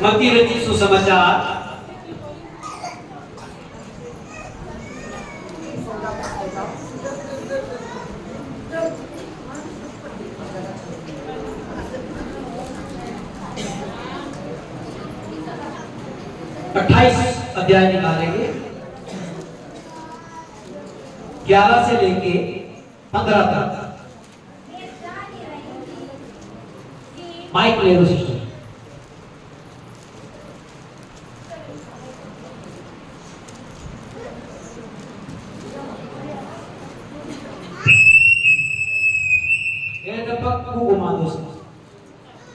मती रची सुसमाचार 28 अध्याय निकालेंगे 11 से लेके 15 तक। माइक ले लो सिस्टर। ये डब्बा को घुमा दो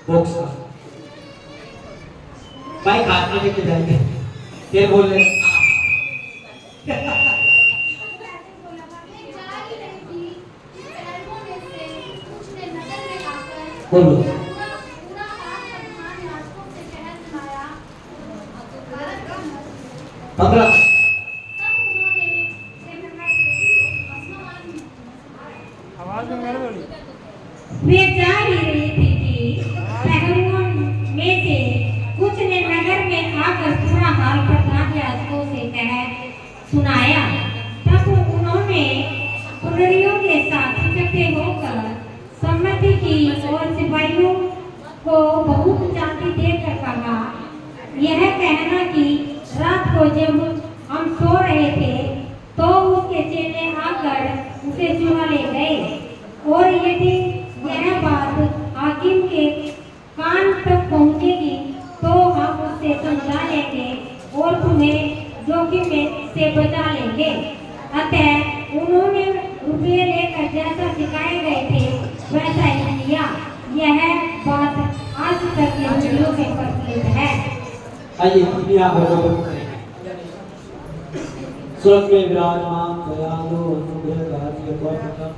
बॉक्स का। माइक हाथ में लेके जाएंगे फिर बोल रहे बोलो। आवाज में बोली। वे जा ही रही थी कि पहरुओं में से कुछ ने नगर में आकर पूरा हाल प्रधान याजकों से कह सुनाया। तब उन्होंने पुनरियों के साथ इकट्ठे होकर सम्मति की और सिपाहियों को बहुत जाति देकर कहा, यह कहना कि रात को जब हम सो रहे थे तो उसके चेले आकर उसे चुरा ले गए, और यदि यह बात हाकिम के कान तक पहुंचेगी तो हम उससे समझा लेंगे और तुम्हें जोखिम से बचा लेंगे। अतः उन्होंने रुपये लेकर जैसा सिखाए गए थे वैसा ही किया। यह बात आज तक यहूदियों में प्रचलित है। आइए स्वर्ग में विराजमान दयालु अनुग्रहकारी परम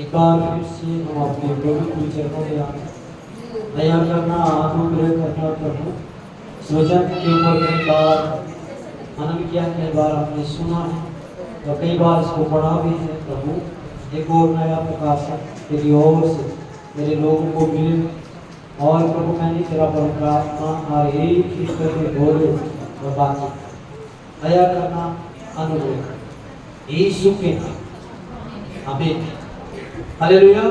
एक बार फिर से हम अपने पवित्र चरणों में आते दया करना अनुग्रह करना प्रभु। स्वजन के ऊपर कई बार मनन किया, कई बार आपने सुना है और कई बार इसको पढ़ा भी है प्रभु। एक और नया प्रकाशन तेरी ओर से मेरे लोगों को मिले और प्रभु मैंने तेरा पवित्र आत्मा हर एक चीज करके बोले और बाकी दया करना अनुग्रह यीशु के नाम आमीन हालेलुया।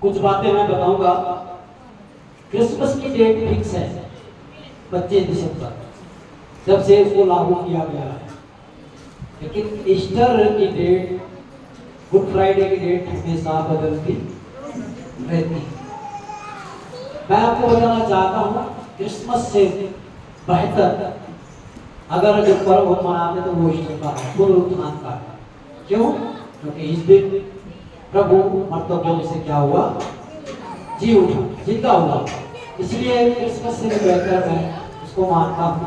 कुछ बातें मैं बताऊंगा। क्रिसमस की डेट फिक्स है 25 दिसंबर जब से इसको लागू किया गया है, लेकिन ईस्टर की डेट गुड फ्राइडे की डेट हमेशा बदलती रहती है। मैं आपको बताना चाहता हूँ क्रिसमस से बेहतर अगर जो पर्व हम मनाते तो वो ईस्टर का है, पुनरुत्थान का है। क्यों? क्योंकि इस दिन प्रभु मर्तों में से क्या हुआ? जी उठा, जिंदा हुआ। इसलिए क्रिसमस से बेहतर मैं उसको मानता हूँ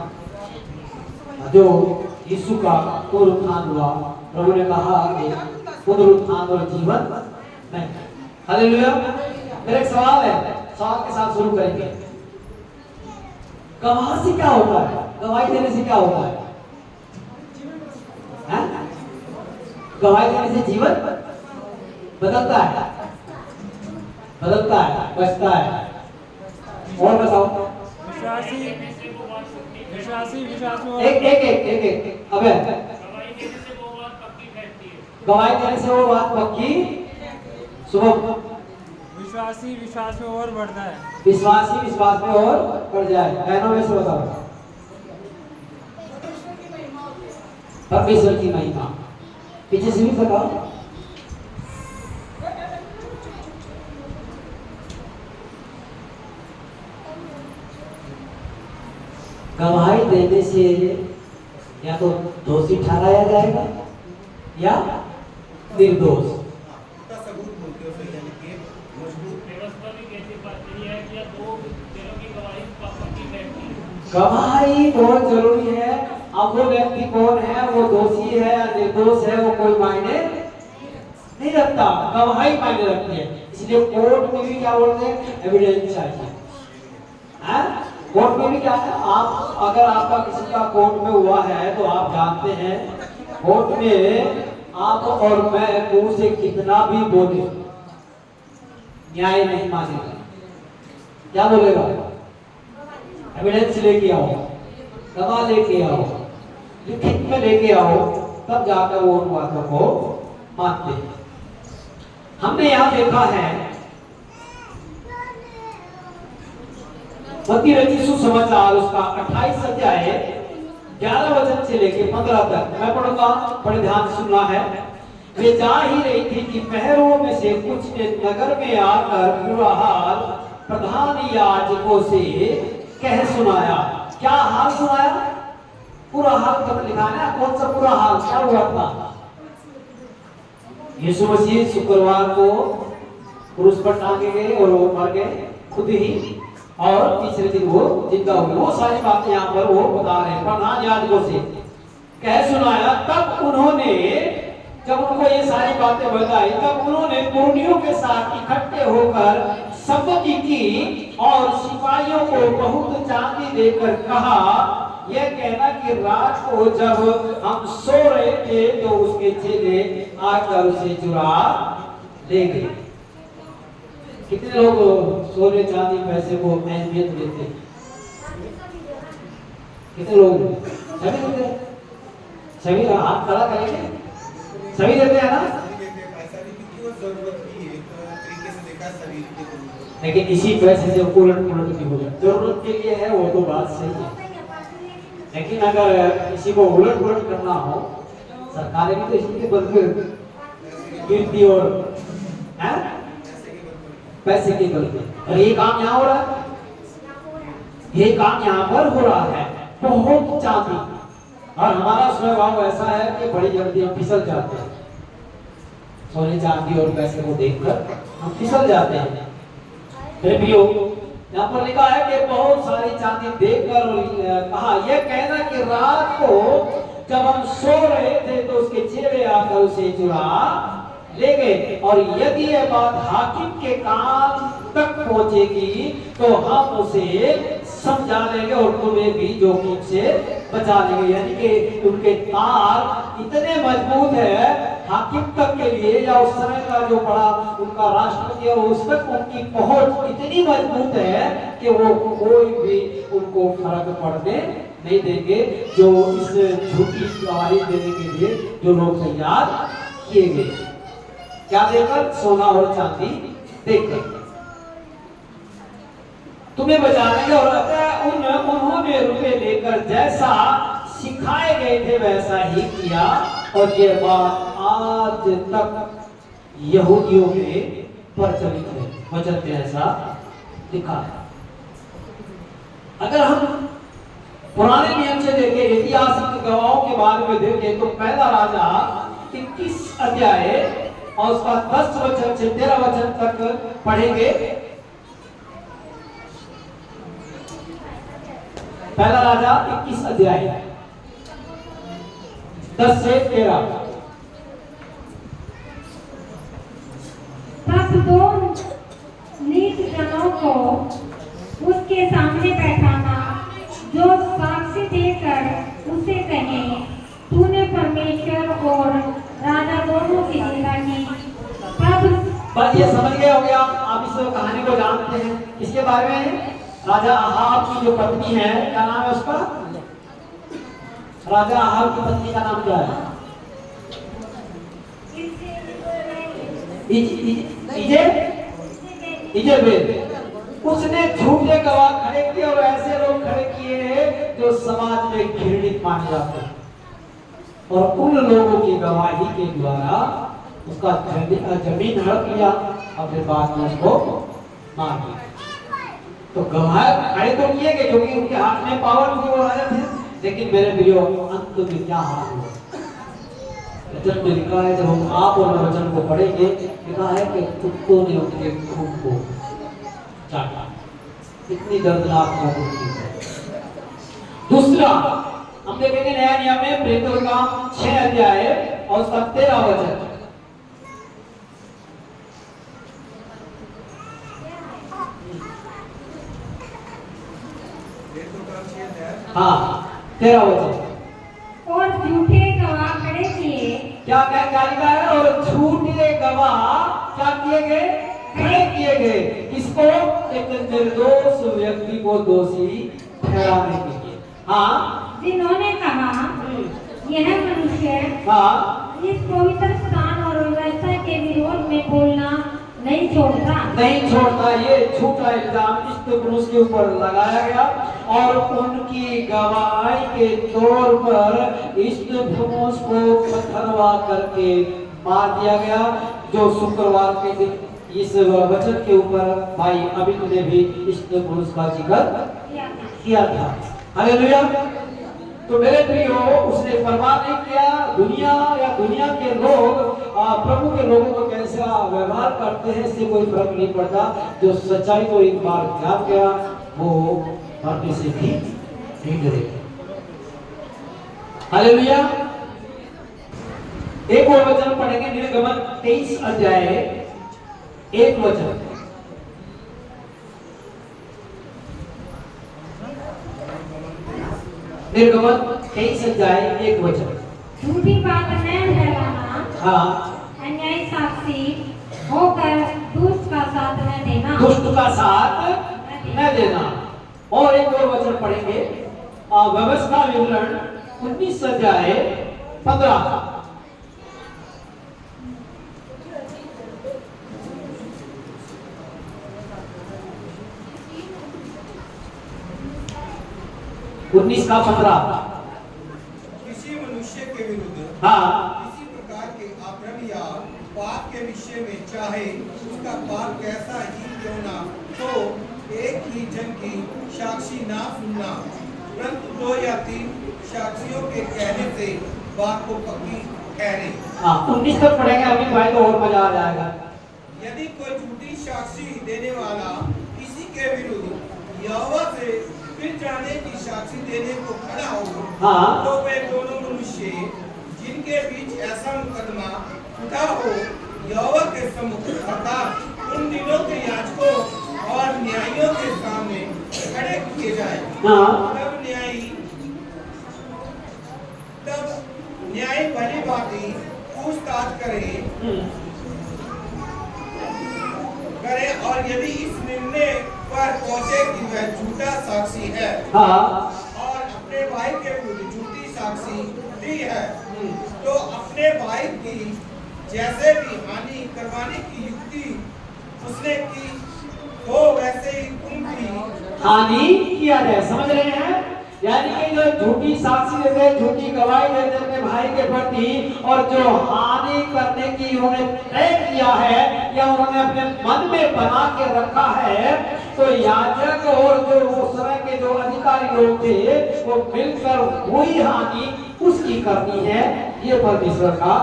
जो यीशु का पुनरुत्थान हुआ। प्रभु ने कहा कि पुनरुत्थान और जीवन नहीं। हालेलुया। मेरा एक सवाल है, सवाल के साथ शुरू करेंगे। गवाह से क्या होता है? गवाही देने से क्या होता है? गवाही देने से जीवन बदलता है, बदलता है, बचता है। और बताओ। विश्वास में एक अबे गवाही देने से वो बात पक्की सुबह। विश्वासी विश्वास में और बढ़ता है। विश्वासी विश्वास में और बढ़ जाए। बहनों में से बताओ। परमेश्वर की महिमा। पीछे से भी बताओ। गवाही देने से या तो दोषी ठहराया जाएगा या निर्दोष। गवाही बहुत जरूरी है। अब वो व्यक्ति कौन है, वो दोषी है या निर्दोष है, वो कोई मायने नहीं रखता। गवाही मायने रखती है। इसलिए कोर्ट में भी क्या बोलते हैं? एविडेंस चाहिए। कोर्ट में भी क्या है? आप अगर आपका किसी का कोर्ट में हुआ है तो आप जानते हैं कोर्ट में आप और मैं मुंह से कितना भी बोले न्याय नहीं मानेगा। क्या बोलेगा? एविडेंस लेके आओ, गवाह लेके आओ, लिखित में लेके आओ, तब जाकर वो उन बातों को मानते हैं। हमने यहां देखा है मत्ती रचित सुसमाचार उसका 28 अध्याय 11 वचन से लेके 15 तक मैं पढ़ूंगा, बड़े ध्यान से सुनना है। वे जा ही रही थी कि पहरों में से कुछ ने नगर में आकर बुरा हाल प्रधान याजकों से कह सुनाया। क्या हाल सुनाया? पूरा हाल तक लिखा है ना, कौन सा पूरा हाल, क्या हुआ था? यीशु मसीह शुक्रवार को क्रूस पर टांगे गए और वो मर गए खुद ही, और तीसरे दिन वो जिंदा हुए। वो सारी बातें यहाँ पर वो बता रहे हैं। प्रधान याजकों से कह सुनाया, तब उन्होंने, जब उनको ये सारी बातें बताई, तब उन्होंने पुरनियों के साथ इकट्ठे होकर सम्मति की और सिपाहियों को बहुत चांदी देकर कहा, यह कहना कि रात को जब हम सो रहे थे तो उसके चेले आकर उसे चुरा ले गए। कितने लोग सोने चांदी पैसे को अहमियत देते हैं? कितने लोग? सभी देते हैं? सभी हाथ खड़ा करेंगे? सभी देते हैं ना? लेकिन इसी पैसे से उलट पुलट भी हो जाए, जरूरत के लिए है वो तो बात सही है, लेकिन अगर किसी को उलट पुलट करना हो, सरकारें भी तो इसलिए बल गिरती और पैसे के बल पे, और ये काम यहाँ हो रहा है, ये काम यहाँ पर हो रहा है। बहुत चांदी, और हमारा स्वभाव ऐसा है कि बड़ी जल्दी हम फिसल जाते हैं, सोने चांदी और पैसे को देखकर हम फिसल जाते हैं। फिर भी यहाँ पर लिखा है कि बहुत सारी चांदी देखकर कहा, यह कहना कि रात को जब हम सो रहे थे तो उसके चेले आकर उसे चुरा ले गए, और यदि यह बात हाकिम के कान तक पहुंचेगी तो हम उसे समझा लेंगे और तुम्हें भी जोखिम से बचा लेंगे। यानी कि उनके तार इतने मजबूत है हाकिम तक के लिए, या उस समय का जो बड़ा उनका राष्ट्रपति है उस तक उनकी पहुंच इतनी मजबूत है कि वो कोई भी उनको फर्क पड़ने नहीं देंगे, जो इस झूठी गवाही देने के लिए जो लोग तैयार किए गए। क्या देकर? सोना और चांदी देकर तुम्हें बचा लेंगे। और उन्होंने रुपए लेकर जैसा सिखाए गए थे वैसा ही किया, और ये बात आज तक यहूदियों में प्रचलित है। वचन में ऐसा लिखा है। अगर हम पुराने नियम से देखें, ऐतिहासिक गवाहों के बारे में देखें, तो पहला राजा 21 अध्याय और उसका 10 वचन से 13 वचन तक पढ़ेंगे। पहला राजा 21 अध्याय 10 से 13। तब दो नीच जनों को उसके सामने बैठाना, जो साक्षी देकर उसे कहे, तूने परमेश्वर और राजा दोनों की निंदा की। तब बस ये समझ गए होंगे आप इस कहानी को जानते हैं। इसके बारे में राजा अहाब की जो पत्नी है, क्या नाम है उसका? राजा अहाब की पत्नी का नाम क्या है? इजेबेल। उसने झूठे गवाह खड़े किए और ऐसे लोग खड़े किए जो समाज में घृणित माने जाते हैं, और उन लोगों की गवाही के द्वारा उसका जमीन हड़प लिया और फिर बाद में उसको मार दिया। तो गवाह खड़े तो किए गए क्योंकि उनके हाथ में पावर थी, वो राजा थे, लेकिन मेरे प्रियो अंत में क्या हाल हुआ? वचन में लिखा है, जब हम आप और वचन को पढ़ेंगे, लिखा है कि कुत्तों ने उनके खून को चाटा। इतनी दर्दनाक मौत थी। दूसरा हम देखेंगे नया नियम में प्रेरितों का 6 अध्याय और उसका 13 वचन। हाँ 13 वचन। और झूठे गवाह खड़े किए। क्या लिखा है? और झूठे गवाह क्या किए गए? खड़े किए गए। किसको? एक निर्दोष व्यक्ति को दोषी ठहराने के लिए। हाँ जिन्होंने कहा यह मनुष्य हाँ इस पवित्र स्थान और व्यवस्था के विरोध में बोलना नहीं छोड़ता। नहीं छोड़ता। ये झूठा इल्जाम इस्तफानुस के ऊपर लगाया गया और उनकी गवाही के तौर पर इस्तफानुस को पथरवा करके मार दिया गया। जो शुक्रवार के दिन इस वचन के ऊपर भाई अभिनव ने भी इस्तफानुस का जिक्र किया था। हालेलुया। तो मेरे प्रियो, उसने परवाह नहीं किया दुनिया या दुनिया के लोग प्रभु के लोगों को कैसा व्यवहार करते हैं, इससे कोई फर्क नहीं पड़ता। जो सच्चाई को एक बार जान गया वो मरने से भी नहीं डरेगा। हालेलुया। एक और वचन पढ़ेंगे, निर्गमन 23 अध्याय 1 वचन। निर्गमन 23 अध्याय 1 वचन। झूठी बात न फैलाना, हाँ, अन्यायी साक्षी होकर दुष्ट का साथ न देना। दुष्ट का साथ न देना। और एक और वचन पढ़ेंगे, व्यवस्था विवरण 19 अध्याय 15। उन्नीस का 15। किसी मनुष्य के विरुद्ध हाँ किसी प्रकार के अधर्म या पाप के विषय में चाहे उसका पाप कैसा ही क्यों ना हो, एक ही जन की साक्षी ना सुनना, परंतु 2 या 3 साक्षियों के कहने से बात को पक्की ठहरे। हाँ 19 तक पढ़ेंगे, अभी भाई तो और मजा आ जाएगा। यदि कोई झूठी साक्षी देने वाला किसी के विरुद्ध यहोवा से फिर जाने की साक्षी देने को खड़ा हो, हाँ। तो वे दोनों मनुष्य जिनके बीच ऐसा मुकदमा उठा हो यहोवा के सम्मुख अर्थात उन दिनों के याजकों और न्यायियों के सामने खड़े किए जाए। हाँ। तब न्याय भली भांति पूछताछ करे और यदि इस निर्णय पर पहुंचे कि वह झूठा साक्षी है, हाँ। और अपने भाई के विरुद्ध झूठी साक्षी दी है, तो अपने भाई की जैसे भी हानि करवाने की युक्ति उसने की हो वैसे ही तुम भी हानि किया जाए। समझ रहे हैं? यानी कि जो झूठी साक्षी देते, झूठी गवाही देते अपने भाई के प्रति और जो हानि करने की उन्होंने तय किया है या उन्होंने अपने मन में बना के रखा है, तो याजक और जो उस समय के जो अधिकारी लोग थे वो मिलकर वही हानि उसकी करनी है। ये परमेश्वर का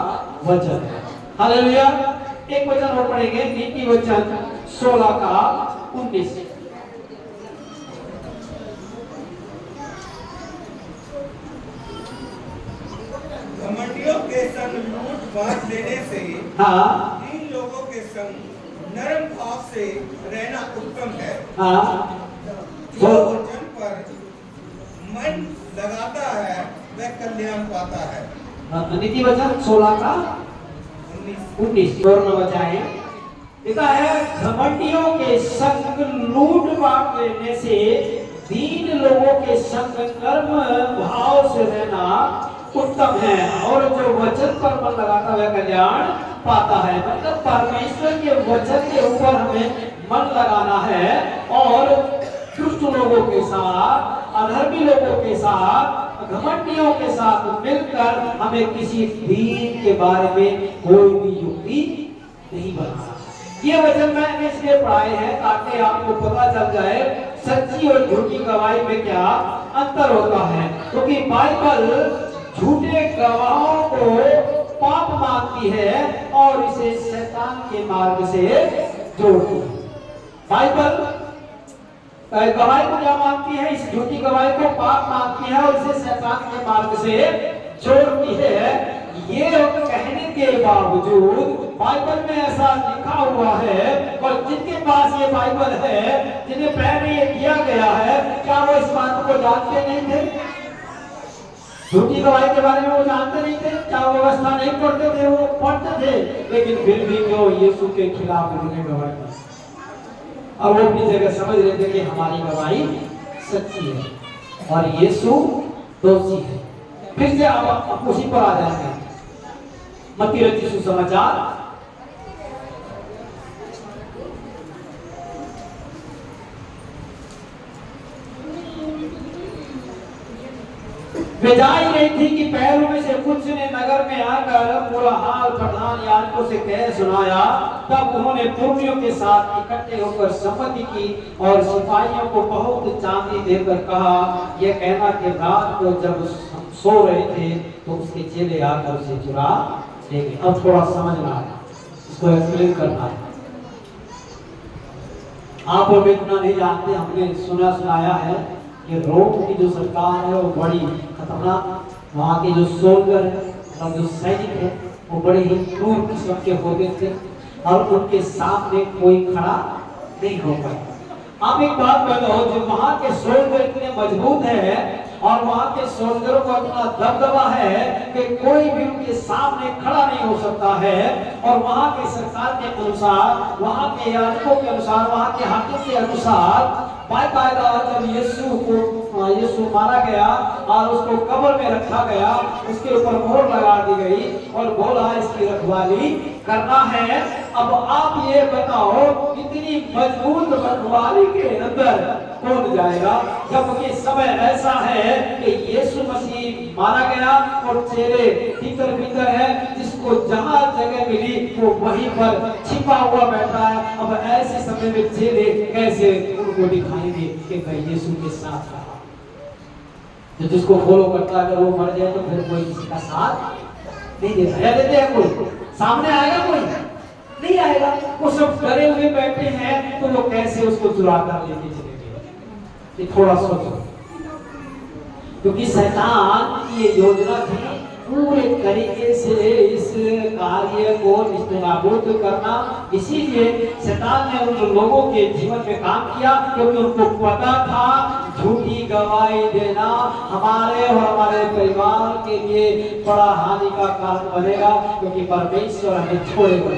वचन है। हालेलुया। एक वचन और पढ़ेंगे, नीति वचन 16 का 19। घमंडियों के संग लूट बांट लेने से हाँ। 3 लोगों के संग नरम भाव से रहना उत्तम है। हाँ। जो वचन पर मन लगाता है वह कल्याण पाता है। नीति वचन 16 का 19 और न बचाए। लिखा है, घमंडियों के संग लूट बांट लेने से 3 लोगों के संग कर्म भाव से रहना उत्तम है, और जो वचन पर मन लगाता है कल्याण पाता है। मतलब परमेश्वर के वचन के ऊपर हमें मन लगाना है और दुष्ट लोगों के साथ, अधर्मी लोगों के साथ, घमंडियों के साथ मिलकर हमें किसी दीन के बारे में कोई भी युक्ति नहीं बनाना। ये वचन मैंने इसलिए पढ़ाए हैं ताकि आपको पता चल जाए सच्ची और झूठी गवाही में क्या अंतर होता है, क्योंकि बाइबल झूठे गवाहों को पाप मानती है और इसे शैतान के मार्ग से जोड़ती है। बाइबल गवाही को क्या मानती है? इस झूठी गवाही को पाप मानती है और इसे शैतान के मार्ग से जोड़ती है। ये कहने के बावजूद बाइबल में ऐसा लिखा हुआ है, और जिनके पास ये बाइबल है, जिन्हें पहले ये दिया गया है, क्या वो इस बात को जानते नहीं थे? झूठी गवाही के बारे में वो जानते नहीं थे? क्या वो व्यवस्था नहीं पढ़ते थे? वो पढ़ते थे, लेकिन फिर भी क्यों यीशु के खिलाफ उन्होंने गवाही दी। अब वो अपनी जगह समझ रहे थे कि हमारी गवाही सच्ची है। और यीशु दोषी है। फिर से आप उसी पर आ जाएंगे। मत्ती रचित सुसमाचार वे जा ही रही थी कि पैरों में से कुछ ने नगर में आकर पूरा हाल प्रधान याजकों से कह सुनाया। तब उन्होंने पुर्नियों के साथ इकट्ठे होकर सम्मति की और सिपाहियों को बहुत चांदी देकर कहा, यह कहना कि रात को जब सो रहे थे तो उसके चेले आकर उसे चुरा ले गए। अब थोड़ा समझना है, इसको एक्सप्लेन करना है। आप लोग इतना नहीं जानते, हमने सुना सुनाया है कि रोम की जो सरकार है वो बड़ी खतरनाक, वहाँ के जो सोल्जर और जो सैनिक है वो बड़े ही क्रूर किस्म के होते थे और उनके सामने कोई खड़ा नहीं हो पाया। आप एक बात बताओ, जो वहाँ के सोल्जर इतने मजबूत है और वहाँ के सोल्जरों को इतना दबदबा है कि कोई भी उनके सामने खड़ा नहीं हो सकता है। और वहाँ के सरकार के अनुसार, वहाँ के याजकों के अनुसार, वहाँ के हाकिम के अनुसार बाकायदा जब यीशु मारा गया और उसको कब्र में रखा गया, उसके ऊपर मोहर लगा दी गई और बोला इसकी रखवाली करना है। अब आप ये बताओ, इतनी मजबूत रखवाली के अंदर कौन जाएगा जबकि समय ऐसा है कि यीशु मसीह मारा गया और चेले तितर बितर है, जिसको जहां जगह मिली वो वहीं पर छिपा हुआ बैठा है। अब ऐसे समय में चेले कैसे उनको दिखाएंगे कि मैं यीशु के साथ रहा। तो जिसको फॉलो करता है, अगर वो मर जाए तो फिर कोई किसी का साथ नहीं देता है। देते हैं कोई सामने आएगा? कोई नहीं आएगा। वो सब डरे हुए बैठे हैं, तो वो कैसे उसको चुरा कर लेके चलेंगे? ये थोड़ा सोचो, क्योंकि शैतान की ये योजना थी पूरे तरीके से इस कार्य को निस्तनाबूद करना। इसीलिए शैतान ने उन लोगों के जीवन में काम किया, क्योंकि उनको पता था झूठी गवाही देना हमारे और हमारे परिवार के लिए बड़ा हानि का कारण बनेगा, क्योंकि परमेश्वर हमें छोड़ेगा।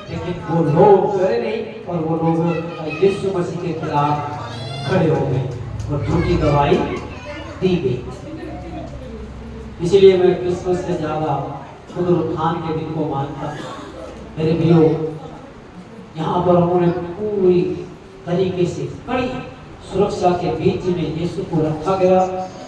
लेकिन वो लोग करे नहीं और वो लोग यीशु मसीह के खिलाफ खड़े हो गए और झूठी गवाही दी गई। इसीलिए मैं क्रिसमस से ज्यादा पुनरुत्थान के दिन को मानता। मेरे भाइयों, यहाँ पर उन्होंने पूरी तरीके से कड़ी सुरक्षा के बीच में यीशु को रखा गया।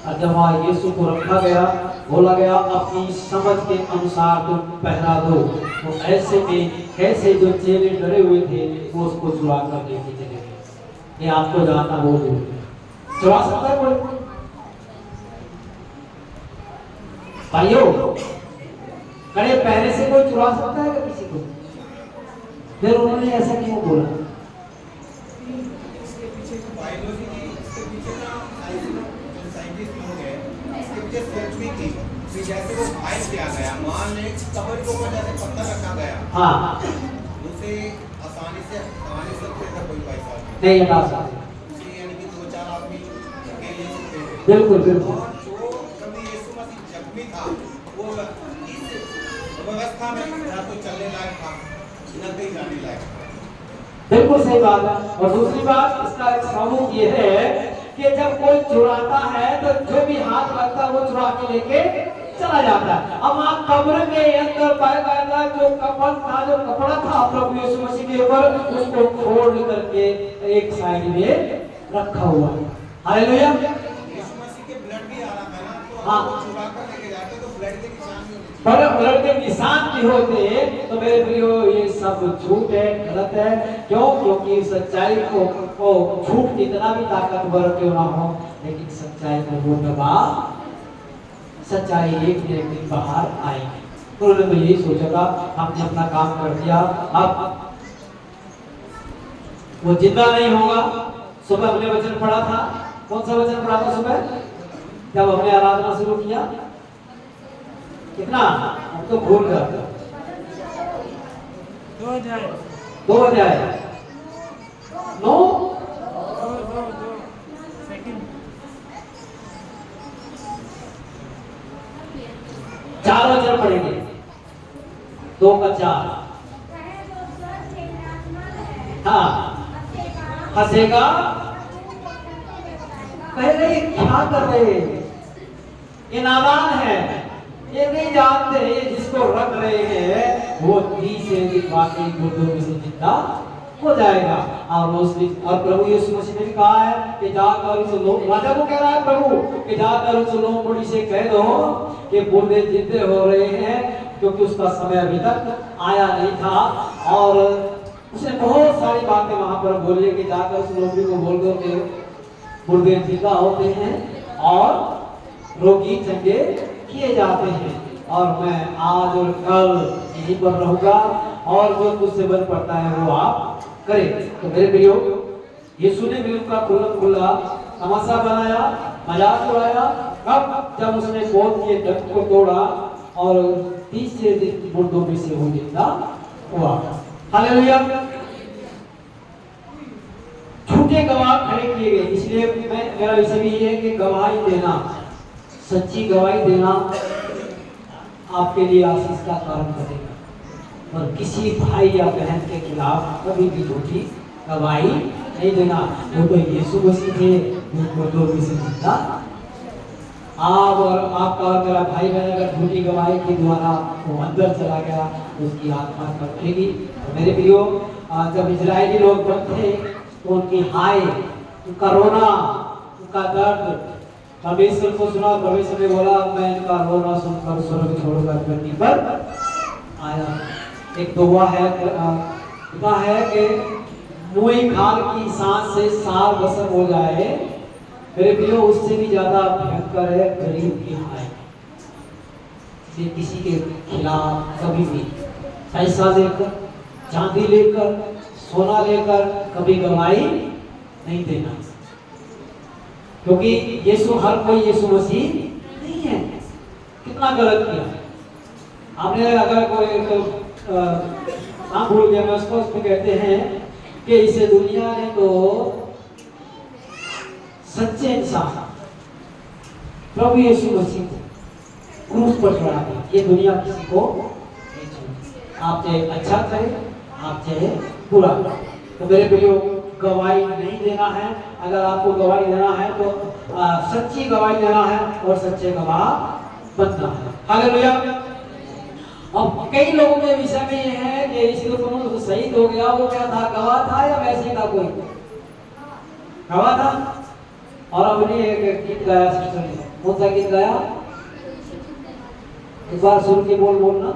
और जब वहाँ यीशु को रखा गया, बोला गया अपनी समझ के अनुसार तुम पहरा दो। तो ऐसे में कैसे जो चेले डरे हुए थे वो उसको चुरा कर लेके चले गए। ये आपको जानना बहुत जरूरी है। चुरा सकता है कोई? भाइयों, कड़े पहरे से कोई चुरा सकता है क्या किसी को? फिर उन्होंने ऐसा क्यों बोला? इसके पीछे बायोलॉजी की, इसके पीछे ना साइंटिस्ट लोग हैं, इसके पीछे सोच भी थी कि जैसे वो भाई किया गया, मान ले कब्र के ऊपर जैसे पत्थर रखा गया, हाँ, उसे आसानी से कोई पैसा नहीं हटा सकते, उसे यानी कि 2-4 आदमी अकेले सकते थे। बिल्कुल बिल्कुल। और जो कभी यीशु मसीह जख्मी था, वो इस व्यवस्था में ना तो चलने लायक था, न कहीं जाने लायक था। बिल्कुल सही बात है। और दूसरी बात, इसका एक सबूत ये है कि जब कोई चुराता है तो जो भी हाथ लगता है वो चुरा के लेके चला जाता है। अब आप कब्र के अंदर पाया जो कफन था, जो कपड़ा था प्रभु यीशु मसीह के ऊपर, उसको फोल्ड करके एक साइड में रखा हुआ है। हालेलुया। यीशु मसीह के ब्लड भी आ रहा था ना, तो हाँ, चुरा कर लेके जाते तो ब्लड के निशान भी होते। पर ब्लड के निशान भी होते तो मेरे प्रियो ये सब झूठ है, गलत है। क्यों? क्योंकि सच्चाई को झूठ कितना भी ताकतवर क्यों ना हो, लेकिन सच्चाई को वो दबा, सच्चाई एक न एक दिन बाहर आएगी। उन्होंने तो यही सोचा था, हमने अपना काम कर दिया, अब वो जिंदा नहीं होगा। सुबह हमने वचन पढ़ा था, कौन सा वचन पढ़ा था सुबह जब हमने आराधना शुरू किया? कितना? हम तो भूल गए। 2 अध्याय 9 सेकंड 4 वचन पढ़ेंगे, 2 का 4। हाँ, हंसेगा कह रहे क्या कर रहे हैं, ये नादान है, ये नहीं जानते ये जिसको रख रहे हैं वो 30 से अधिक वाकई मुर्दों में से जिंदा हो जाएगा। और प्रभु यीशु मसीह ने कहा है कि जाकर उस लोग, राजा को कह रहा है प्रभु कि जाकर उस लोगों से कह दो कि मुर्दे जिंदे हो रहे हैं, क्योंकि उसका समय अभी तक आया नहीं था। और उसने बहुत सारी बातें वहां पर बोली कि जाकर उस लोगों को बोल दो कि मुर्दे जिंदा होते हैं और रोगी चंगे किए जाते हैं। और मैं आज और कल यहीं पर रहूंगा और जो मुझसे बन पड़ता है वो आप करें। तो मेरे प्रियो, यीशु ने भी उनका खुला तमाशा बनाया, मजाक उड़ाया। कब? जब उसने पौध के दंड को तोड़ा और 30 से अधिक मुर्दों में से वो जिंदा हुआ। हालेलुया। झूठे गवाह खड़े किए गए, इसलिए मेरा विषय भी ये है कि गवाही देना, सच्ची गवाही देना आपके लिए आशीष का कारण बनेगा। और किसी भाई या बहन के खिलाफ कभी भी झूठी गवाही नहीं देना। वो तो यीशु मसीह थे, मुर्दों में से जिंदा। आप और आपका और मेरा भाई बहन अगर झूठी गवाही के द्वारा वो अंदर चला गया तो उसकी आत्मा कटेगी। तो मेरे प्रियो, जब इजरायली लोग बनते तो उनकी हाय, उनका रोना, उनका दर्द परमेश्वर को सुना। परमेश्वर ने बोला मैं इनका रोना सुनकर स्वर्ग छोड़कर धरती पर आया। एक दुआ है कि मुई खाल की सांस से साल बसर हो जाए। मेरे प्रियो, उससे भी ज्यादा भयंकर है गरीब की हाय। किसी के खिलाफ कभी भी पैसा लेकर, चांदी लेकर, सोना लेकर कभी गवाही नहीं देना, क्योंकि यीशु हर कोई यीशु मसीह नहीं है। कितना गलत किया आपने। अगर कोई नाम भूल गया मैं उसको, उसमें कहते हैं कि इसे दुनिया ने तो सच्चे इंसान प्रभु यीशु मसीह को क्रूस पर चढ़ा दिया। ये दुनिया किसी को नहीं छोड़ती। आप चाहे अच्छा करें, आप चाहे बुरा करें। तो मेरे प्रियो, गवाही नहीं देना है। अगर आपको गवाही देना है तो सच्ची गवाही देना है और सच्चे गवाह बनना है। हालेलुया। अब कई लोगों के विषय में ये है कि इसको तो शहीद हो गया, वो क्या था, गवाह था या वैसे ही था, कोई गवाह था। और अपने एक गीत गाया सिस्टर ने, कौन सा गीत गाया, एक बार सुन के बोलना।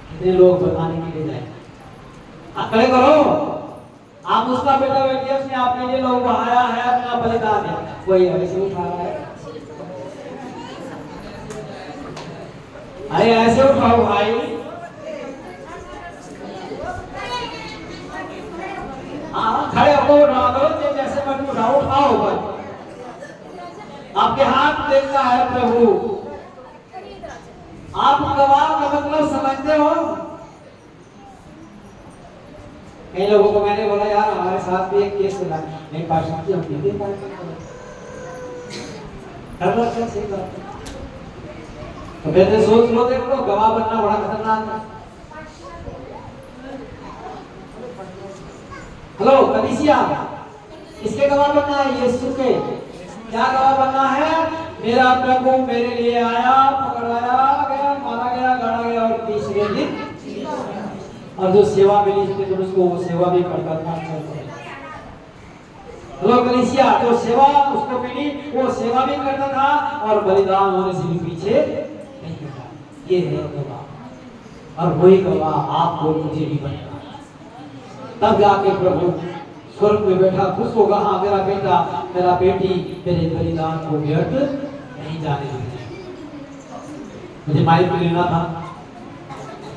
कितने लोग बताने के लिए जाए, खड़े करो। आप उसका बेटा बेटी है, उसने आपके लिए लोग बहाया है, अपना बलिदान है, कोई ऐसे उठा रहा है। अरे ऐसे उठाओ भाई। हाँ, खड़े हो उठा दो, जैसे मत उठाओ, उठाओ भाई। आपके हाथ देखता है प्रभु। आप गवाह का मतलब समझते हो। कई लोगों को मैंने बोला यार हमारे साथ भी एक केस चला, नहीं पास्टर जी हम नहीं दे पाए। तो पहले सोच लो, देख लो, गवाह बनना बड़ा खतरनाक है। हेलो कलीसिया, किसके गवाह बनना है? यीशु के। क्या गवाह बनना है? मेरा प्रभु मेरे लिए आया, पकड़ाया गया, मारा गया, गाड़ा गया और तीसरे दिन, और जो सेवा मिली तो उसको वो सेवा भी करता था। हेलो कलीसिया, जो सेवा उसको मिली वो सेवा भी करता था और बलिदान होने से भी पीछे नहीं था। ये है गवाह, और वही गवाह आपको मुझे भी बनना। तब जाके प्रभु स्वर्ग में बैठा खुश होगा, हाँ मेरा बेटा मेरा बेटी मेरे बलिदान को व्यर्थ नहीं जाने देंगे। मुझे माइक पे लेना था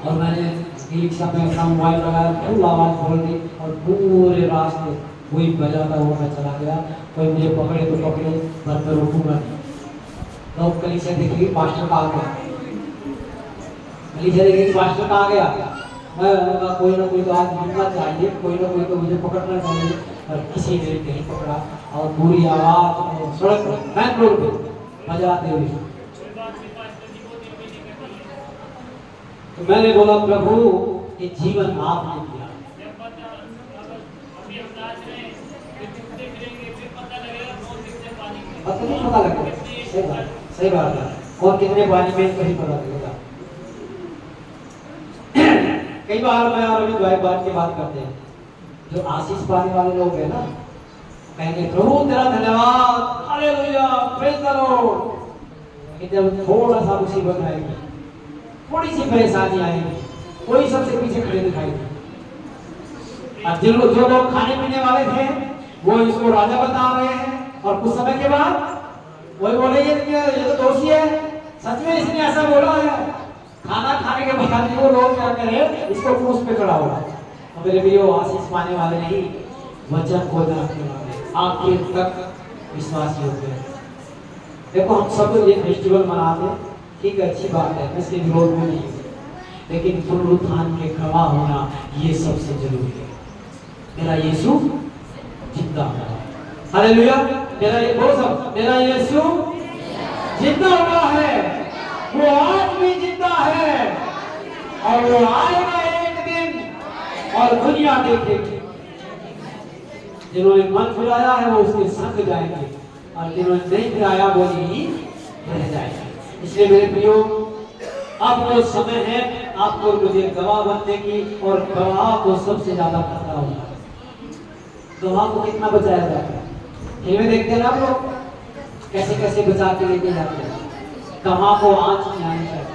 और मैंने रिक्शा में अपना मोबाइल लगाया, फुल आवाज खोल दी और पूरे रास्ते वही बजाता हुआ मैं चला गया। कोई मुझे पकड़े तो पकड़े, पर मैं रुकूंगा नहीं। तो कलीसिया देखिए पास्टर कहाँ गया, कलीसिया देखिए पास्टर कहाँ गया। मैं कोई ना कोई तो आज मिलना चाहिए, कोई ना कोई तो मुझे पकड़ना चाहिए, पर किसी ने नहीं पकड़ा। और पूरी आवाज सड़क मेन रोड पे बजाते हुए, तो मैंने बोला प्रभु ये जीवन आपने दिया, पता नहीं पता लगेगा। सही बात है। और कितने पानी में कहीं पता लगेगा। कई बार मैं और अभी भाई बात की बात करते हैं, जो आशीष पाने वाले लोग हैं ना, कहेंगे प्रभु तेरा धन्यवाद, हालेलुया, प्रेज द लॉर्ड। लेकिन जब थोड़ा सा मुसीबत आएगी, थोड़ी सी परेशानी आएगी, कोई सबसे पीछे खड़े दिखाई दे। अब जो लोग खाने पीने वाले थे वो इसको राजा बता रहे हैं, और कुछ समय के बाद वही बोले ये तो दोषी है, सच में इसने ऐसा बोला है। खाना खाने के बाद वो लोग क्या करें, इसको क्रूस पे चढ़ाओ। और मेरे प्रियो, आशीष पाने वाले नहीं, वचन को रखने वाले आखिर तक विश्वासी होते हैं। देखो हम सब ये फेस्टिवल मनाते हैं, ठीक है, अच्छी बात है, इसके विरोध में नहीं, लेकिन पुनरुत्थान के गवाह होना ये सबसे जरूरी है। मेरा यीशु जिंदा है, हालेलुया। मेरा यीशु जिंदा हुआ है, वो आज भी जिंदा है, और वो आएगा एक दिन और दुनिया देखेगी। जिन्होंने मन फिराया है वो उसके संग जाएंगे, और जिन्होंने नहीं फिराया वो ही रह जाएंगे। इसलिए मेरे प्रियो, अब वो समय है आपको मुझे गवाह बनने की, और गवाह को सबसे ज्यादा खतरा होता है। गवाह को कितना बचाया जाता है, फिल्में देखते हैं ना आप लोग, कैसे कैसे बचा के लेके जाते हैं। गवाह को आंच नहीं आनी चाहिए,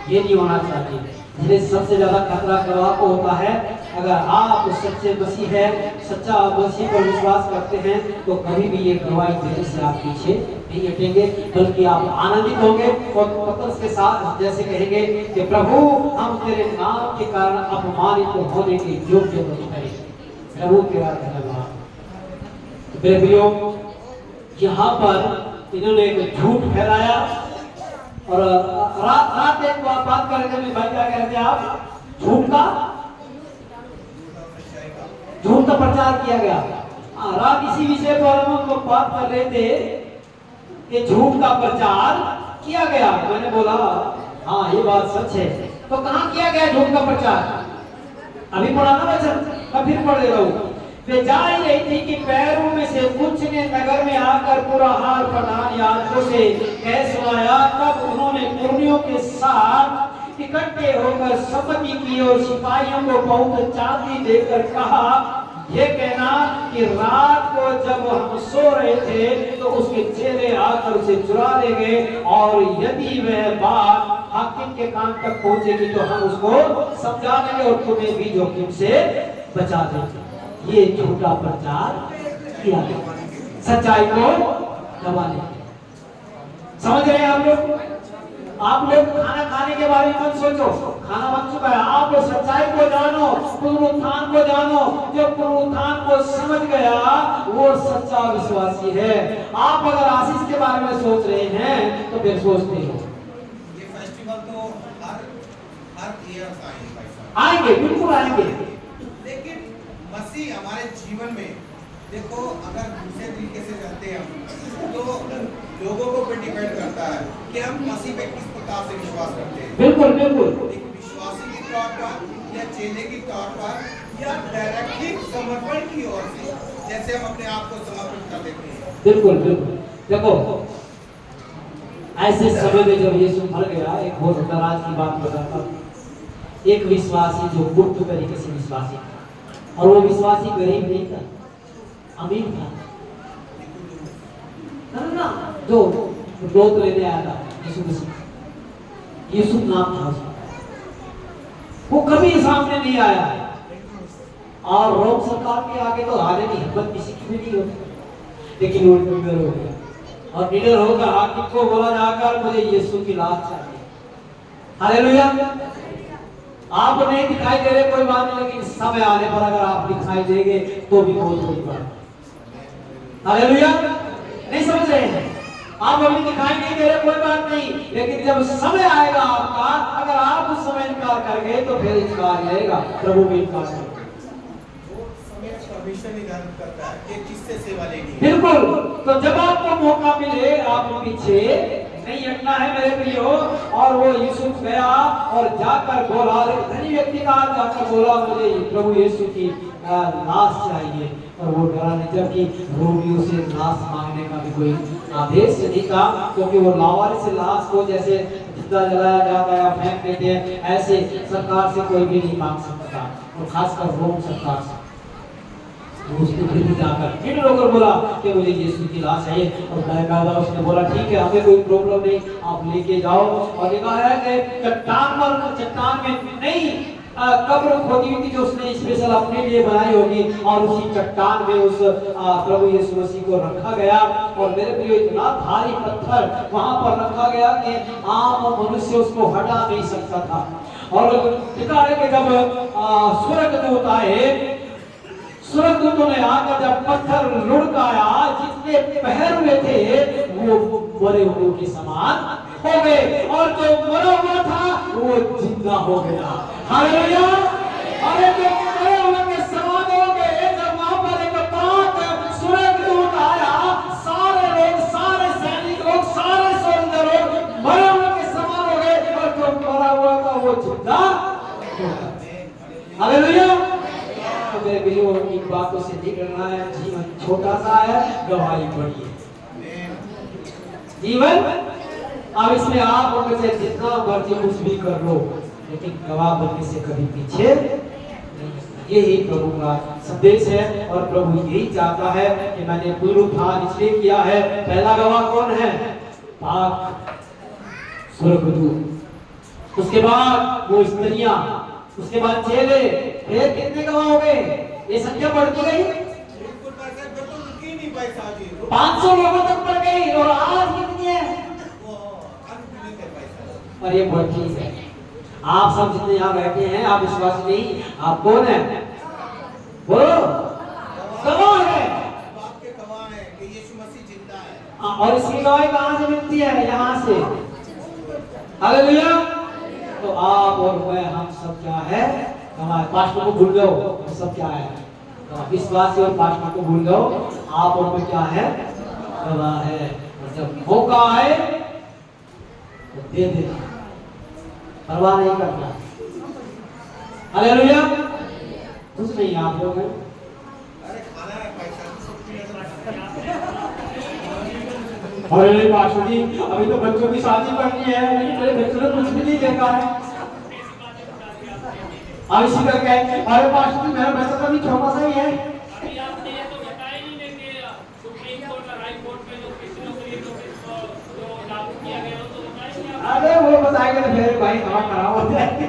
ये नहीं होना चाहिए। इसलिए सबसे ज्यादा खतरा गवाह को होता है। अगर आप सच्चे मसीह है, सच्चा मसीह पर विश्वास करते हैं, तो कभी भी ये गवाही देने से आप पीछे नहीं हटेंगे, बल्कि आप आनंदित होंगे और पतरस के साथ जैसे कहेंगे कि प्रभु हम तेरे नाम के कारण अपमानित होने के योग्य नहीं है। प्रभु तेरा धन्यवाद। मेरे प्रियो, यहाँ पर इन्होंने एक झूठ फैलाया, और रात एक बात कर रहे थे भाई, क्या कह रहे थे आप, झूठ का प्रचार किया गया। रात इसी विषय पर हम लोग बात कर रहे थे कि झूठ का प्रचार किया गया। मैंने बोला हाँ ये बात सच है। तो कहाँ किया गया झूठ का प्रचार? अभी पढ़ा ना वचन, मैं फिर पढ़ दे रहा हूँ। वे जा ही रही थी कि पैरों में से कुछ ने नगर में आकर पूरा हाल प्रधान याजकों से कह सुनाया। तब उन्होंने कुर्नियों के साथ इकट्ठे होकर सम्मति की और सिपाहियों को बहुत चांदी देकर कहा, ये कहना कि रात को जब हम सो रहे थे तो उसके चेले आकर उसे चुरा ले गए, और यदि वह बात हाकिम के कान तक पहुंचेगी तो हम उसको समझा देंगे और तुम्हें भी जोखिम से बचा देंगे। ये झूठा प्रचार किया गया, सच्चाई को दबाने। समझ रहे हैं आप लोग? आप लोग खाना खाने के बारे में मत सोचो, खाना बन चुका है। आप लोग सच्चाई को जानो, पुनरुत्थान को जानो। जो पुनरुत्थान को समझ गया वो सच्चा विश्वासी है। आप अगर आशीष के बारे में सोच रहे हैं तो फिर सोचते हो। ये फेस्टिवल तो हर ईयर आएंगे, बिल्कुल आएंगे, लेकिन मसीह हमारे जीवन में देखो, अगर दूसरे तरीके से रहते हैं तो लोगों को भी डिपेंड करता है कि हम मसीह पे किस प्रकार से विश्वास करते हैं। बिल्कुल बिल्कुल। एक विश्वासी के तौर पर या चेले के तौर पर या डायरेक्टली समर्पण की ओर से, जैसे हम अपने आप को समर्पित कर देते हैं। बिल्कुल बिल्कुल। देखो ऐसे समय में जब यीशु मर गया, एक बहुत नाराज की बात बताता हूं। एक विश्वासी जो गुप्त तरीके से विश्वासी था, और वो विश्वासी गरीब नहीं था, अमीर था ना, जो गोद लेने आया था यीशु मसीह, यीशु नाम था उसका। वो कभी सामने नहीं आया, और रोम सरकार के आगे तो आने की हिम्मत किसी की भी नहीं होती, लेकिन वो निडर हो गया, और निडर होकर हाकिम को बोला जाकर मुझे यीशु की लाश चाहिए। हालेलुया। आप नहीं दिखाई दे रहे कोई बात नहीं, लेकिन समय आने पर अगर आप दिखाई देंगे तो भी बहुत बड़ी बात। हालेलुया। नहीं समझ रहे हैं? आप अभी दिखाई नहीं दे रहे कोई बात नहीं, लेकिन जब समय आएगा आपका, अगर आप उस समय इनकार कर गए तो फिर इनकार रहेगा। प्रभु भी इनकार करेगा। वो समय परमेश्वर निर्धारित करता है कि किससे सेवा लेनी है। बिल्कुल। तो जब आपको मौका मिले आप पीछे नहीं हटना है मेरे प्रियो। और वो यूसुफ गया और जाकर बोला, धनी व्यक्ति का जाकर बोला मुझे प्रभु यीशु की लाश चाहिए। और वो डरा नहीं, जबकि रोमियो से लाश मांगने का भी कोई आदेश नहीं था, क्योंकि वो लावारिस लाश को जैसे जिंदा जलाया जाता है फेंक देते हैं, ऐसे सरकार से कोई भी नहीं मांग सकता, और खासकर रोम सरकार से। उसने फिर भी जाकर इन लोगों बोला कि मुझे यीशु की लाश चाहिए। और बाकायदा उसने बोला ठीक है, हमें कोई प्रॉब्लम नहीं, आप लेके जाओ। और लिखा है कि चट्टान में नहीं कब्र खोदी हुई थी जो उसने स्पेशल अपने लिए बनाई होगी, और उसी चट्टान में उस प्रभु यीशु मसीह को रखा गया। और मेरे प्रियो इतना भारी पत्थर वहां पर रखा गया कि आम मनुष्य उसको हटा नहीं सकता था। और लिखा है कि जब स्वर्गदूत आए, स्वर्गदूतों ने आकर जब पत्थर लुढ़काया, जितने पहर हुए थे वो मरे हुए के समान हो गए, और जो मरा हुआ था वो जिंदा हो गया। हालेलुया! अरे जो मरे हुए के समान हो गए, जब वहां पर एक बात स्वर्गदूत आया, सारे लोग, सारे सैनिक लोग, सारे सोल्जर लोग मरे हुए के समान हो गए, और जो मरा हुआ था वो जिंदा हो गया। हालेलुया! तो मेरे प्रियो इन बातों से निकलना है, जीवन छोटा सा है, गवाही बड़ी है। जीवन अब इसमें आप उनमें से जितना मर्जी कुछ भी कर लो, लेकिन गवाह बनने से कभी पीछे नहीं। यही प्रभु का संदेश है, और प्रभु यही चाहता है कि मैंने पुनरुत्थान इसलिए किया है। पहला गवाह कौन है? पाक स्वर्गदूत, उसके बाद वो स्त्रियां, उसके बाद चेले, फिर कितने गवाह हो गए? ये संख्या बढ़ती गई, 500 लोगों तक बढ़ गई, और आज कितनी है? और ये बढ़ती है। आप सब जितने यहाँ बैठे हैं, आप विश्वासी नहीं, आप कौन है? बोलो, गवाह है, बात के गवाह है कि यीशु मसीह जिंदा है। और इसकी गवाही कहाँ से मिलती है? यहाँ से। हालेलुया! तो आप और मैं, हम सब क्या है? गवाह। पास्टर को भूल जाओ, हम सब क्या है? विश्वासी। और पास्टर को भूल जाओ, आप और मैं क्या है? गवाह है। और जब मौका आए तो दे देना, परवाह नहीं करना। हालेलुया! कुछ नहीं आप लोग हैं। अरे खाना है पैसा अरे पास्टर जी, अभी तो बच्चों की शादी करनी है, लेकिन मेरे बच्चों ने कुछ भी नहीं देखा है। अब इसी करके अरे पास्टर जी, मेरा बच्चा तो अभी छोटा सा ही है। अभी आपने ये तो बताया ही नहीं कि सुप्रीम कोर्ट और हाई कोर्ट में जो किसी नौकरी जो लागू किया गया हो, तो बताया नहीं आपने। अरे वो बताएंगे तो फिर भाई हवा खराब हो जाएगी।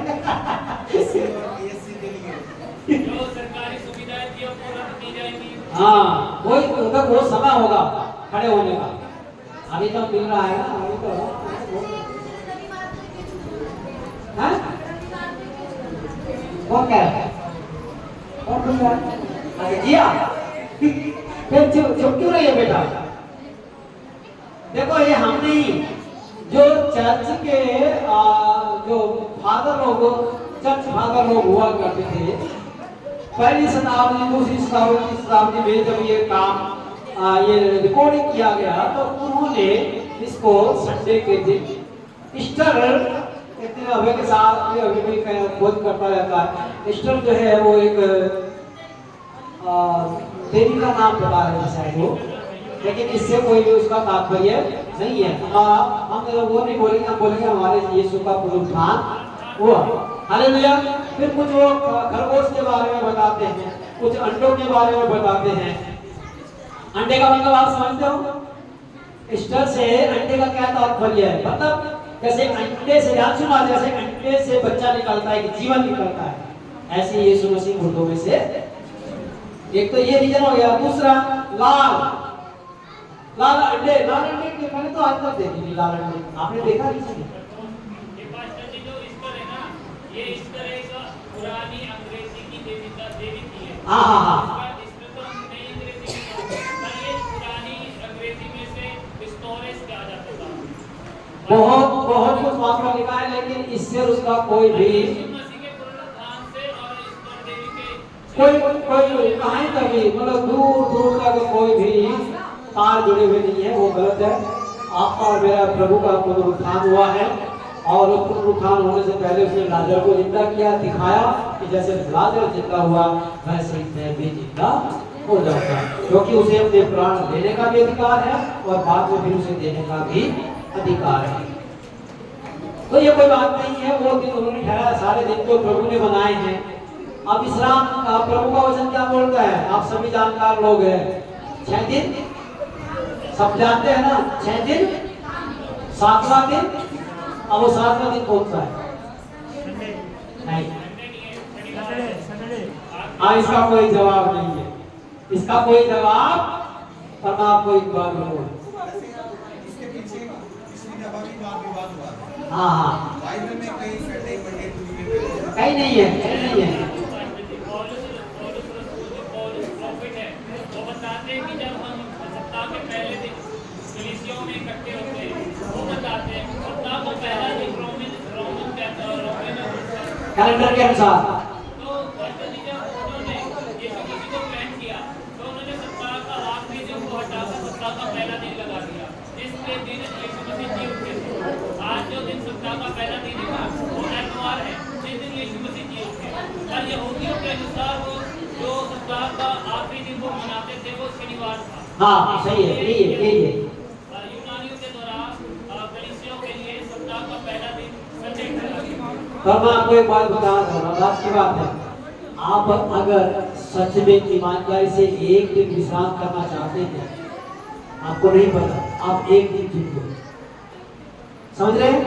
जो सरकारी सुविधाएं थी वो पूरा की जाएंगी। हाँ, वही उनका वो समय होगा खड़े होने का। अभी तो मिल रहा है ना, अभी तो हाँ? कौन कह रहा है? कौन बोल रहा है? अच्छा जिया, फिर चुप क्यों रही है बेटा? देखो ये हम नहीं, जो चर्च के जो फादर लोग, चर्च फादर लोग हुआ करते थे पहली शताब्दी, दूसरी शताब्दी, तीसरी शताब्दी में, जब ये काम ये रिकॉर्डिंग किया गया, तो उन्होंने इसको संडे के दिन ईस्टर, इतने अभी के साथ अभी भी खोज करता रहता है। ईस्टर जो है वो एक देवी का नाम पता है शायद वो, लेकिन इससे कोई भी उसका तात्पर्य नहीं है। हम वो नहीं बोलेंगे, हम बोलेंगे हमारे यीशु का पुनरुत्थान हुआ। हालेलुया! फिर कुछ वो खरगोश के बारे में बताते हैं, कुछ अंडों के बारे में बताते हैं। अंडे का मतलब आप समझते हो? ईस्टर से अंडे का क्या तात्पर्य है? मतलब जैसे अंडे से, ध्यान सुना, जैसे अंडे से बच्चा निकलता है, कि जीवन निकलता है, ऐसे यीशु मसीह मुर्दों में से, एक तो ये रीजन हो गया। दूसरा लाल लाल अंडे, लाल अंडे के मैंने तो आज तक देखी नहीं लाल अंडे, आपने देखा किसी ने? ये पास्टर जी जो ईस्टर है ना, ये ईस्टर एक पुरानी अंग्रेजी की देवी थी है। हाँ हाँ हाँ, इसमें तो हम नई अंग्रेजी में, पर ये पुरानी अंग्रेजी में से स्टोरेज कहा जाता था। बहुत बहुत कुछ वहाँ पर लिखा है, लेकिन इससे उसका कोई भी मसीह के पुनरुत्थान से और ईस्टर देवी के कोई कहीं तक भी, मतलब दूर दूर तक कोई भी तार जुड़े हुए नहीं है, वो गलत है। आपका और मेरा प्रभु का पुनरुत्थान हुआ है, और उस पुनरुत्थान होने से पहले उसने लाजर को जिंदा किया, दिखाया कि जैसे लाजर जिंदा हुआ वैसे ही मैं भी जिंदा हो जाऊंगा, क्योंकि उसे अपने प्राण लेने का भी अधिकार है और बाद में फिर उसे देने का भी अधिकार है। तो ये कोई बात नहीं है, वो दिन उन्होंने ठहराया, सारे दिन तो प्रभु ने बनाए हैं। अब विश्राम प्रभु का वचन क्या बोलता है, आप सभी जानकार लोग हैं। 6 दिन सब जानते हैं ना, 6 दिन 7वां दिन। अब वो 7वां दिन कौन सा है? नहीं, हाँ, इसका कोई जवाब नहीं है, इसका कोई जवाब। पर मैं आपको एक बात बोलूं, इसके पीछे पिछली दफा भी वाद विवाद हुआ था। हाँ, बाइबल में कहीं संडे मंडे कहीं नहीं है, कहीं नहीं है। प्रॉफिट है, वो बताते हैं कि जब हम सप्ताह के पहले दिन कलीसियों में इकट्ठे होते हैं, वो बताते हैं सप्ताह को पहला दिन रोमन कैलेंडर के अनुसार। तो उन्होंने यीशु मसीह को प्लान किया, तो उन्होंने सप्ताह का आखिरी दिन को हटाकर सप्ताह का पहला दिन लगा दिया, जिसके दिन यीशु मसीह जी उठे थे। आज जो दिन सप्ताह का पहला दिन है वो एतवार है, जिस दिन यीशु मसीह जी उठे। और यहूदियों के अनुसार वो जो सप्ताह का आखिरी दिन को मनाते थे वो शनिवार था। हाँ, सही है, यही है, यही है। यूनानियों के दौरान कलीसियों के लिए सप्ताह का पहला दिन संडे ठहरा गया। पर मैं आपको एक बात बता रहा हूँ, बात की बात है, आप अगर सच में ईमानदारी से एक दिन विश्राम करना चाहते हैं, आपको नहीं पता, आप एक दिन चुन लो, समझ रहे हैं?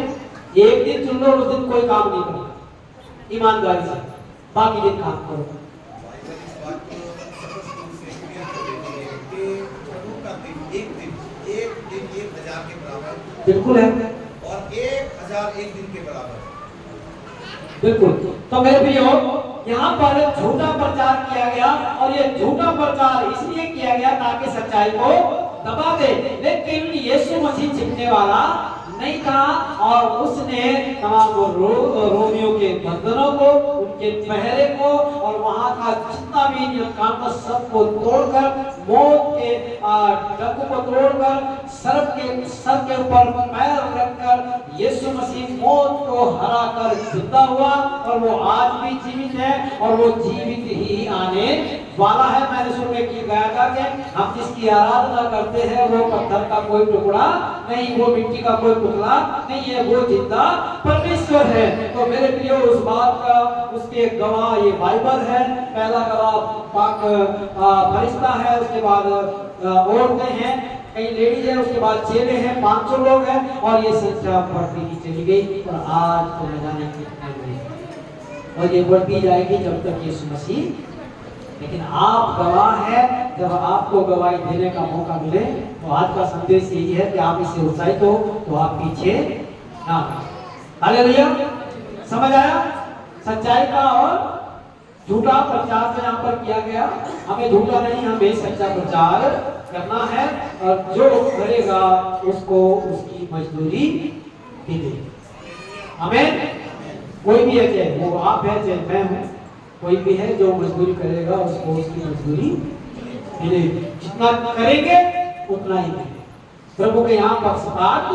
एक दिन चुन लो, उस दिन कोई काम नहीं करना, ईमानदारी से, बाकी दिन काम करो। बाइबल इस बात को स्पष्ट से क्लियर कर देती है कि प्रभु का दिन एक दिन 1000 के बराबर बिल्कुल है, और 1000 एक दिन के बराबर। बिल्कुल। तो मेरे प्रियो, यहाँ पर झूठा प्रचार किया गया, और ये झूठा प्रचार इसलिए किया गया ताकि सच्चाई को दबा दे, लेकिन यीशु मसीह छिपने वाला नहीं था, और उसने तमाम रोमियों के बंधनों को, उनके पहरे को, और वहां का जितना भी काम था सबको तोड़कर, मौत के डंक को तोड़कर, सर के ऊपर पैर रखकर यीशु मसीह मौत को हराकर जिंदा हुआ, और वो आज भी जीवित है, और वो जीवित ही आने वाला है। मैंने शुरू में गाया था कि हम जिसकी आराधना करते हैं वो पत्थर का कोई टुकड़ा नहीं, वो मिट्टी का कोई टुकड़ा नहीं है, वो जिंदा परमेश्वर है। तो मेरे प्रियो, उस बात का उसके गवाह ये बाइबल है। पहला गवाह पाक फरिश्ता है, उसके बाद औरतें हैं, कई लेडीज है, उसके बाद चेले हैं, 500 लोग हैं, और ये संख्या बढ़ती ही चली गई, और आज तो न जाने कितने हुए, और ये बढ़ती जाएगी जब तक यीशु मसीह। लेकिन आप गवाह है, जब आपको गवाही देने का मौका मिले, तो आज का संदेश यही है कि आप इससे उत्साहित हो, तो आप पीछे ना हो। हालेलुया, समझ आया? सच्चाई का और झूठा प्रचार जो यहाँ पर किया गया, हमें झूठा नहीं, हमें सच्चा प्रचार करना है, और जो करेगा उसको उसकी मजदूरी मिले। आमीन। कोई भी है, चाहे वो आप है, चाहे मैं हूँ, कोई भी है, जो मजदूरी करेगा उसको उसकी मजदूरी मिलेगी। जितना करेंगे उतना ही मिलेगा। प्रभु के यहाँ पक्षपात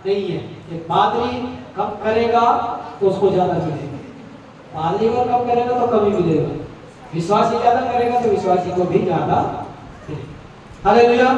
नहीं है, एक पादरी कम करेगा तो उसको ज्यादा मिलेगा, पादरी अगर कम करेगा तो कम ही मिलेगा, विश्वासी ज्यादा करेगा तो विश्वासी को भी ज्यादा मिलेगा। हालेलुया।